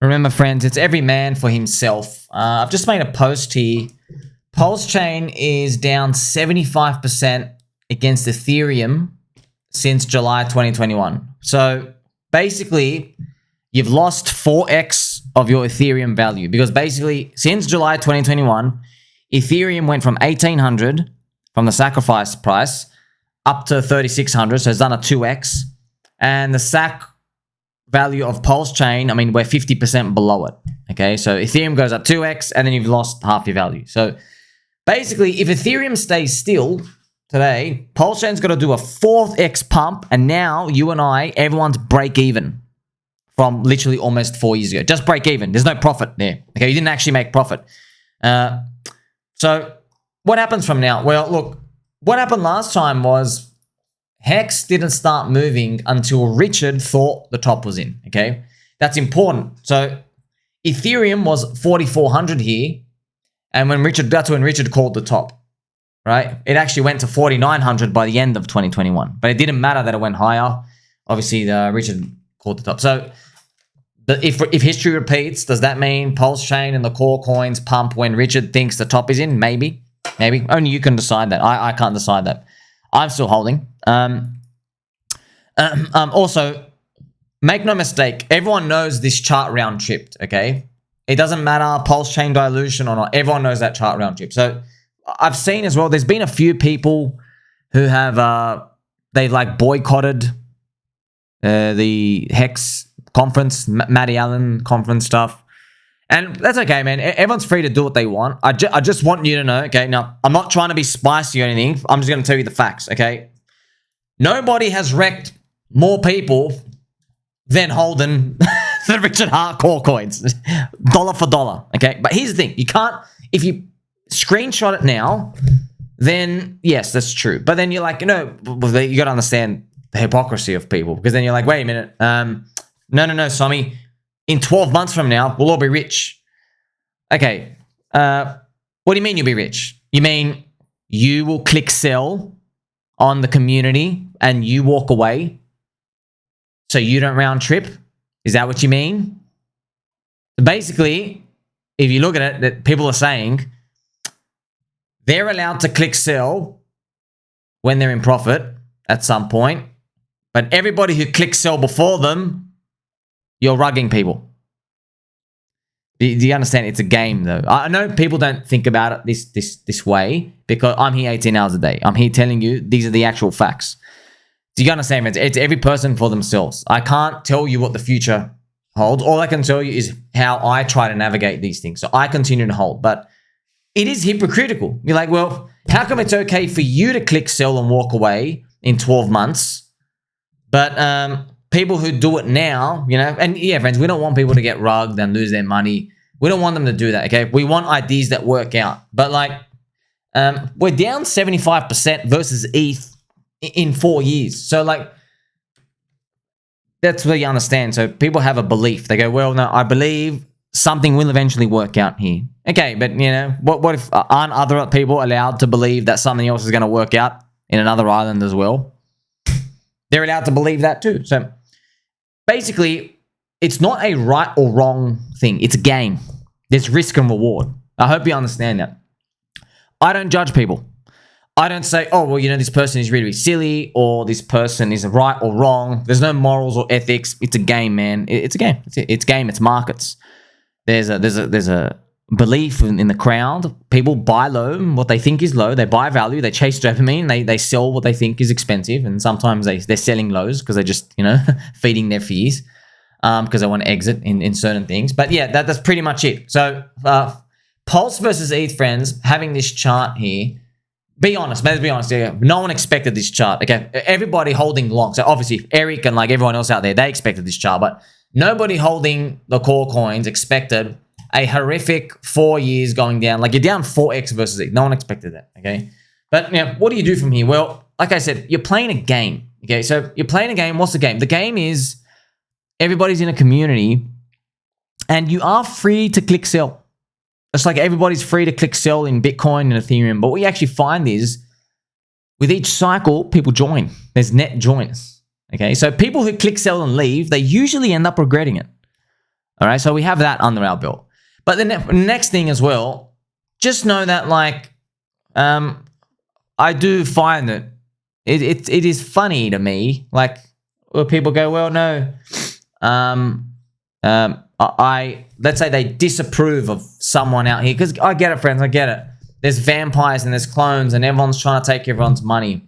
Remember, friends, it's every man for himself. I've just made a post here. PulseChain is down 75% against Ethereum since July 2021. So basically, you've lost 4x of your Ethereum value because basically, since July 2021, Ethereum went from 1,800 from the sacrifice price up to 3,600. So it's done a 2x. And the SAC value of PulseChain, I mean, we're 50% below it. Okay, so Ethereum goes up 2x and then you've lost half your value. So basically, if Ethereum stays still today, PulseChain's got to do a 4x pump, and now you and I, everyone's break even from literally almost 4 years ago. Just break even. There's no profit there. Okay, you didn't actually make profit. So what happens from now? Well, look, what happened last time was Hex didn't start moving until Richard thought the top was in, okay? That's important. So Ethereum was 4,400 here, and that's when Richard called the top, right? It actually went to 4,900 by the end of 2021, but it didn't matter that it went higher. Obviously, Richard called the top. So if history repeats, does that mean PulseChain and the core coins pump when Richard thinks the top is in? Maybe. Only you can decide that. I can't decide that. I'm still holding. Also, make no mistake, everyone knows this chart round tripped, okay? It doesn't matter PulseChain dilution or not. Everyone knows that chart round trip. So I've seen as well, there's been a few people who have, they've like boycotted the Hex conference, Matty Allen conference stuff. And that's okay, man. Everyone's free to do what they want. I just want you to know, okay? Now, I'm not trying to be spicy or anything. I'm just going to tell you the facts, okay? Nobody has wrecked more people than holding the Richard Hart core coins. Dollar for dollar, okay? But here's the thing. You can't, if you screenshot it now, then yes, that's true. But then you're like, you got to understand the hypocrisy of people, because then you're like, wait a minute. No, Sammy. In 12 months from now, we'll all be rich. Okay. What do you mean you'll be rich? You mean you will click sell on the community and you walk away so you don't round trip? Is that what you mean? Basically, if you look at it, that people are saying they're allowed to click sell when they're in profit at some point, but everybody who clicks sell before them, you're rugging people. Do you understand? It's a game, though. I know people don't think about it this way because I'm here 18 hours a day. I'm here telling you these are the actual facts. Do you understand? It's every person for themselves. I can't tell you what the future holds. All I can tell you is how I try to navigate these things. So I continue to hold, but it is hypocritical. You're like, well, how come it's okay for you to click sell and walk away in 12 months, but people who do it now, and yeah, friends, we don't want people to get rugged and lose their money. We don't want them to do that, okay? We want ideas that work out. But we're down 75% versus ETH in 4 years. So that's where you understand. So people have a belief. They go, well, no, I believe something will eventually work out here. Okay, but what if aren't other people allowed to believe that something else is going to work out in another island as well? They're allowed to believe that too. So basically, it's not a right or wrong thing. It's a game. There's risk and reward. I hope you understand that. I don't judge people. I don't say, oh, well, this person is really, really silly, or this person is right or wrong. There's no morals or ethics. It's a game, man. It's a game. It's game. It's markets. There's a belief in the crowd. People buy low what they think is low. They buy value. They chase dopamine. They sell what they think is expensive. And sometimes they're selling lows because they're just, feeding their fears because they want to exit in certain things. But yeah, that's pretty much it. So Pulse versus ETH, friends, having this chart here. Be honest, man. Let's be honest. Yeah, no one expected this chart. Okay, everybody holding long. So obviously Eric and everyone else out there, they expected this chart, but nobody holding the core coins expected a horrific 4 years going down. You're down 4x versus ETH. No one expected that. Okay, but what do you do from here? Well, like I said, you're playing a game. Okay, so you're playing a game. What's the game? The game is everybody's in a community, and you are free to click sell. It's like everybody's free to click sell in Bitcoin and Ethereum. But what you actually find is with each cycle, people join. There's net joiners. Okay, so people who click sell and leave, they usually end up regretting it. All right, so we have that under our belt. But the next thing as well, just know that like, I do find that it is funny to me, like where people go, well, no, let's say they disapprove of someone out here, because I get it, friends, I get it. There's vampires and there's clones and everyone's trying to take everyone's money.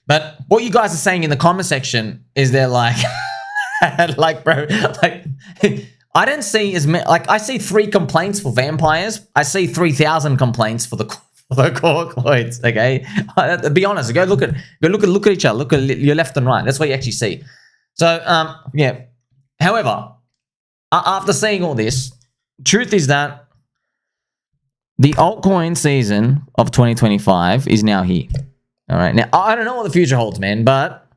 But what you guys are saying in the comment section is they're like, like, bro, like, I don't see as many, like, I see 3 complaints for vampires. I see 3,000 complaints for the core coins, okay? Be honest, go look at each other. Look at your left and right. That's what you actually see. So, yeah. However, after seeing all this, truth is that the altcoin season of 2025 is now here. All right. Now, I don't know what the future holds, man, but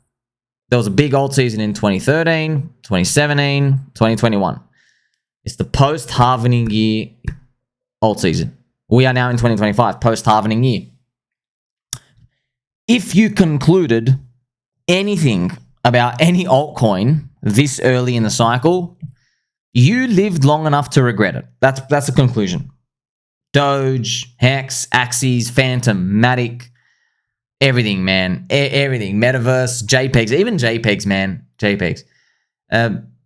there was a big alt season in 2013, 2017, 2021. It's the post-halvening year alt season. We are now in 2025, post-halvening year. If you concluded anything about any altcoin this early in the cycle, you lived long enough to regret it. That's the conclusion. Doge, Hex, Axes, Phantom, Matic, everything, man. Everything. Metaverse, JPEGs, even JPEGs, man. JPEGs.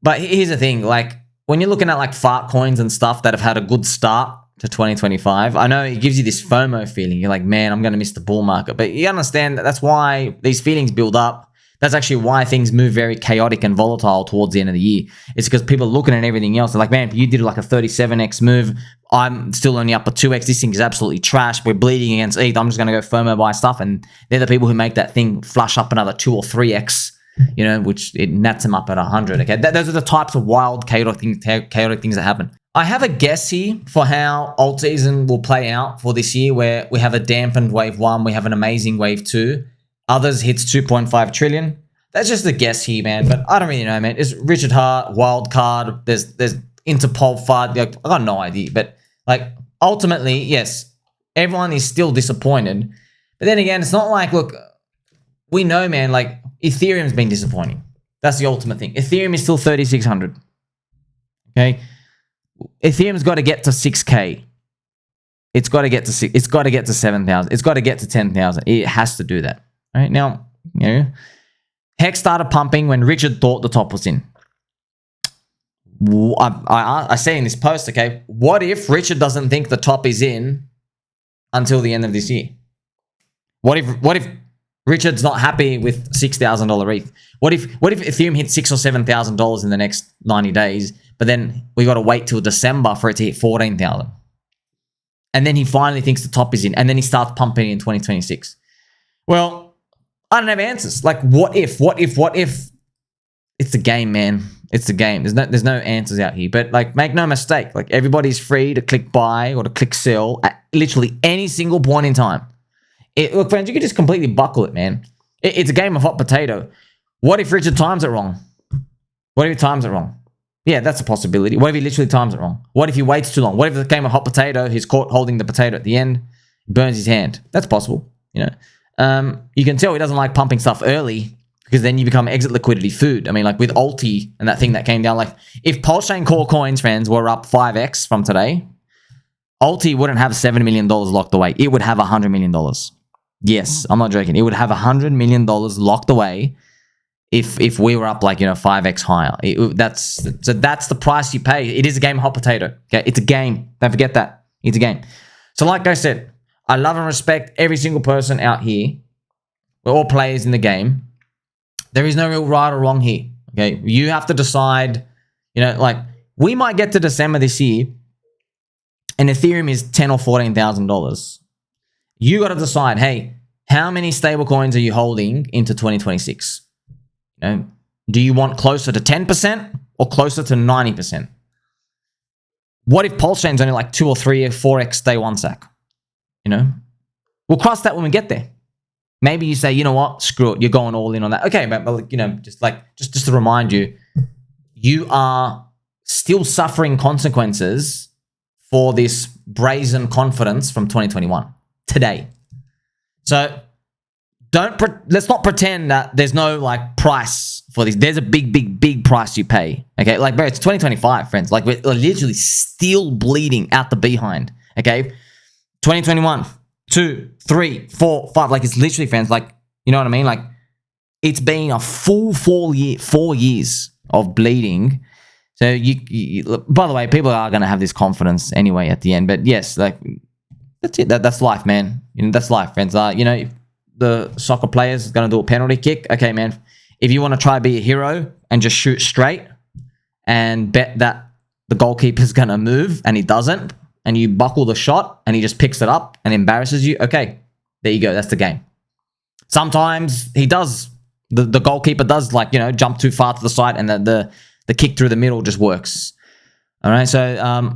But here's the thing, like, when you're looking at like fart coins and stuff that have had a good start to 2025, I know it gives you this FOMO feeling. You're like, man, I'm going to miss the bull market. But you understand that that's why these feelings build up. That's actually why things move very chaotic and volatile towards the end of the year. It's because people are looking at everything else. They're like, man, if you did like a 37x move, I'm still only up at 2x. This thing is absolutely trash. We're bleeding against ETH. I'm just going to go FOMO buy stuff. And they're the people who make that thing flush up another 2 or 3x, you know, which it nets them up at 100. Okay, those are the types of wild chaotic things that happen. I have a guess here for how alt season will play out for this year, where we have a dampened wave 1, we have an amazing wave 2, others hits 2.5 trillion. That's just a guess here, man, but I don't really know, man. It's Richard Hart, wild card, there's Interpol FUD, like, I got no idea, but like ultimately, yes, everyone is still disappointed. But then again, it's not like, look, we know, man, like Ethereum's been disappointing. That's the ultimate thing. Ethereum is still 3,600. Okay. Ethereum's got to get to 6K. It's got to get to 6. It's got to get to 7,000. It's got to get to 10,000. It has to do that. Right now, you know, Hex started pumping when Richard thought the top was in. I say in this post, okay, what if Richard doesn't think the top is in until the end of this year? What if Richard's not happy with $6,000 ETH? What if Ethereum hits $6,000 or $7,000 in the next 90 days, but then we got to wait till December for it to hit 14,000? And then he finally thinks the top is in, and then he starts pumping in 2026. Well, I don't have answers. Like, what if? It's the game, man. It's the game. There's no answers out here. But like, make no mistake, like everybody's free to click buy or to click sell at literally any single point in time. Look, friends, you could just completely buckle it, man. It's a game of hot potato. What if Richard times it wrong? What if he times it wrong? Yeah, that's a possibility. What if he literally times it wrong? What if he waits too long? What if the game of hot potato, he's caught holding the potato at the end, burns his hand? That's possible, you know. You can tell he doesn't like pumping stuff early, because then you become exit liquidity food. I mean, like with Alti and that thing that came down, like if PulseChain core coins, friends, were up 5x from today, Alti wouldn't have $7 million locked away. It would have $100 million. Yes, I'm not joking. It would have $100 million locked away if we were up like, you know, 5x higher. That's the price you pay. It is a game of hot potato. Okay, it's a game. Don't forget that. It's a game. So like I said, I love and respect every single person out here. We're all players in the game. There is no real right or wrong here. Okay, you have to decide. You know, like we might get to December this year, and Ethereum is $10,000 or $14,000. You got to decide. Hey, how many stable coins are you holding into 2026? You know, do you want closer to 10% or closer to 90%? What if PulseChain's only like 2 or 3 or 4x day one sack? You know, we'll cross that when we get there. Maybe you say, you know what, screw it, you're going all in on that. Okay, but you know, just to remind you, you are still suffering consequences for this brazen confidence from 2021 today. So let's not pretend that there's no like price for this. There's a big price you pay. Okay, like bro, it's 2025, friends. Like we're literally still bleeding out the behind. Okay, 2021, 2, 3, 4, 5. Like it's literally, friends. Like you know what I mean? Like it's been a full 4 years of bleeding. So by the way, people are gonna have this confidence anyway at the end. But yes, like that's it. That's life, man. You know, that's life, friends. You know, if the soccer players is gonna do a penalty kick. Okay, man. If you want to try to be a hero and just shoot straight and bet that the goalkeeper's gonna move and he doesn't, and you buckle the shot and he just picks it up and embarrasses you, okay, there you go. That's the game. Sometimes he does. The goalkeeper does, like, you know, jump too far to the side, and the kick through the middle just works. All right, so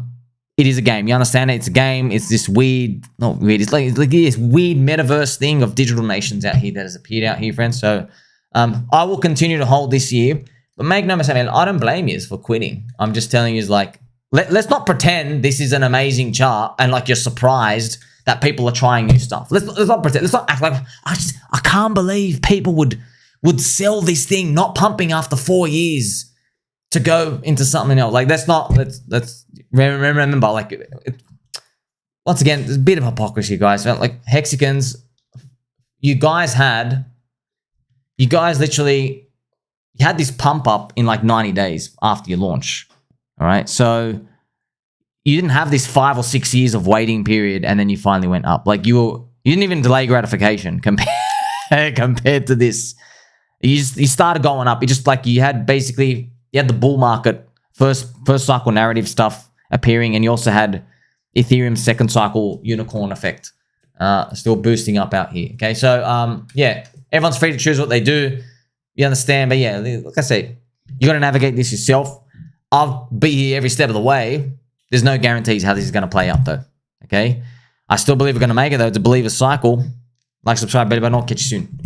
it is a game. You understand it? It's a game. It's this weird, not weird. It's like this weird metaverse thing of digital nations out here that has appeared out here, friends. So I will continue to hold this year, but make no mistake, man, I don't blame you for quitting. I'm just telling you, is like, let's not pretend this is an amazing chart and like you're surprised that people are trying new stuff. Let's not pretend. Let's not act like I can't believe people would sell this thing not pumping after 4 years to go into something else. Like let's remember, like once again, there's a bit of hypocrisy, guys. Like hexagons, you guys literally had this pump up in like 90 days after your launch. All right, so you didn't have this 5 or 6 years of waiting period, and then you finally went up. Like you didn't even delay gratification compared to this. You started going up. It just like you had the bull market first cycle narrative stuff appearing, and you also had Ethereum second cycle unicorn effect still boosting up out here. Okay, so yeah, everyone's free to choose what they do. You understand, but yeah, like I said, you got to navigate this yourself. I'll be here every step of the way. There's no guarantees how this is going to play out, though. Okay, I still believe we're going to make it, though. It's a believer cycle. Like, subscribe, better, but not catch you soon.